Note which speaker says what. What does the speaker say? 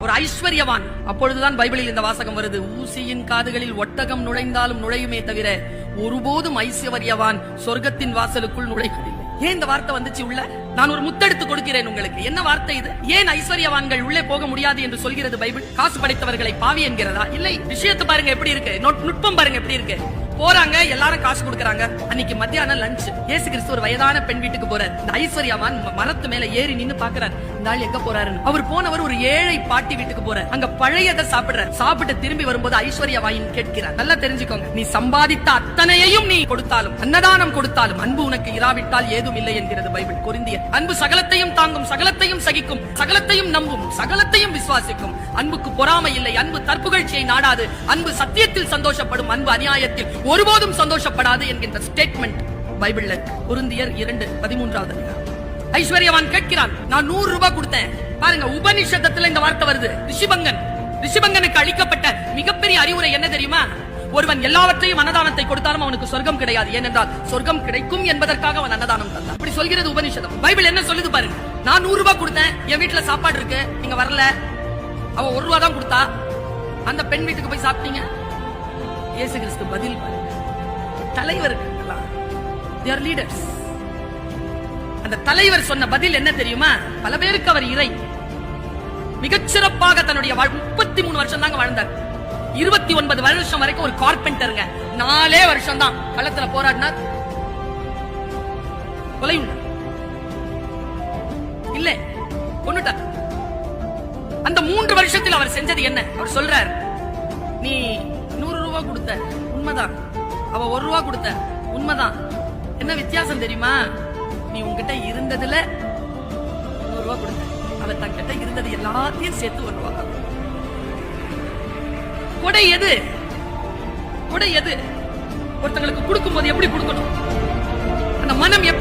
Speaker 1: ஒரு ஐஸ்வர்யவான். அப்பொழுதுதான் பைபிளில் இந்த வாசகம் வருது, ஊசியின் காதுகளில் ஒட்டகம் நுழைந்தாலும் நுழையுமே தவிர ஒருபோதும் ஐஸ்வர்யவான் சொர்க்கத்தின் வாசலுக்குள் நுழைவதில்லை. ஏன் இந்த வார்த்தை வந்துச்சு உள்ள? நான் ஒரு முத்தெடுத்து கொடுக்கிறேன் உங்களுக்கு. என்ன வார்த்தை இது? ஏன் ஐஸ்வர்யவான்கள் உள்ளே போக முடியாது என்று சொல்கிறது பைபிள்? காசு படைத்தவர்களை பாவி என்கிறதா? இல்லை. விஷயத்தை பாருங்க எப்படி இருக்கு, நுட்பம் பாருங்க எப்படி இருக்கு. போறாங்க, எல்லாரும் காசு கொடுக்கறாங்க. அன்னைக்கு மத்தியானம் லஞ்ச். இயேசு கிறிஸ்து ஒரு வயதான பெண் வீட்டுக்கு போறார். இந்த ஐஸ்வர்யவான் மரத்து மேல ஏறி நின்னு பாக்குறார், இந்த ஆள் எங்க போறாருன்னு. அவர் போனவர் ஒரு ஏழை பாட்டி வீட்டுக்கு போறார். அங்க பழையதை சாப்பிடுறார். சாப்பிட்டு திரும்பி வரும்போது ஐஸ்வர்யவாயின் கேட்கிறார், நல்லா தெரிஞ்சுக்கோங்க, நீ சம்பாதித்த அத்தனையையும் நீ கொடுத்தாலும், அன்னதானம் கொடுத்தாலும், அன்பு உனக்கு இராவிட்டால் ஏதும் இல்லை என்கிறது பைபிள். கொரிந்தியர். அன்பு சகலத்தையும் தாங்கும், சகலத்தையும் சகிக்கும், சகலத்தையும் நம்பும், சகலத்தையும் விசுவாசிக்கும். அன்புக்கு பொறாமை இல்லை. அன்பு தற்புகழ்ச்சியை நாடாது. அன்பு சத்தியத்தில் சந்தோஷப்படும். அன்பு அநியாயத்தில் ஒருபோதும் சந்தோஷப்படாது என்கின்ற ஸ்டேட்மெண்ட் பைபிள்ல. கொரிந்தியர் 2:13. ஐஸ்வர்யவான் கேட்கிறான், நான் 100 ரூபாய் கொடுத்தேன். பாருங்க, உபனிஷதத்துல இந்த வார்த்தை வருது. ரிஷிபங்கனுக்கு அளிக்கப்பட்ட மிகப்பெரிய அறிவுரை என்ன தெரியுமா? ஒருவன் எல்லாவற்றையும் அன்னதானத்தை கொடுத்தாலும் அவனுக்கு சொர்க்கம் கிடையாது. ஏனென்றால் சொர்க்கம் கிடைக்கும் என்பதற்காக அவன் அன்னதானம் தந்தான். அப்படி சொல்கிறது உபனிஷதம். பைபிள் என்ன சொல்லுது பாருங்க. நான் 100 ரூபாய் கொடுத்தேன், என் வீட்டுல சாப்பாடு இருக்கு, நீங்க வரல. அவ 1 ரூபாய் தான் கொடுத்தா, அந்த பெண் வீட்டுக்கு போய் சாப்பிட்டீங்க. இயேசு கிறிஸ்து பதில் பாருங்க. தலைவர்கள் லீடர்ஸ். அந்த தலைவர் சொன்ன பதில் என்ன தெரியுமா? பல பேருக்கு அவர் இறை. மிகச்சிறப்பாக தன்னுடைய 33 வருஷம் தாங்க வாழ்ந்தார். 29 வருஷம் வரைக்கும் ஒரு கார்பெண்டருங்க. 4 வருஷம் தான் களத்துல போராடினார். கொலை இல்ல, கொன்னுட்டார். அந்த 3 வருஷத்தில் அவர் செஞ்சது என்ன? அவர் சொல்றார், நீ 100 ரூபாய் கொடுத்த, உண்மைதான். அவ 1 ரூபாய் கொடுத்த, உண்மைதான். என்ன வித்தியாசம் தெரியுமா? நீ உன்கிட்ட இருந்ததுல 100 ரூபாய் கொடுத்த, அவ தன்கிட்ட இருந்தது எல்லாத்தையும் சேர்த்து 1 ரூபாய். கொடை எது? கொடை எது? ஒருத்தங்களுக்கு கொடுக்கும் போது எப்படி கொடுக்கணும்? அந்த மனம் எப்படி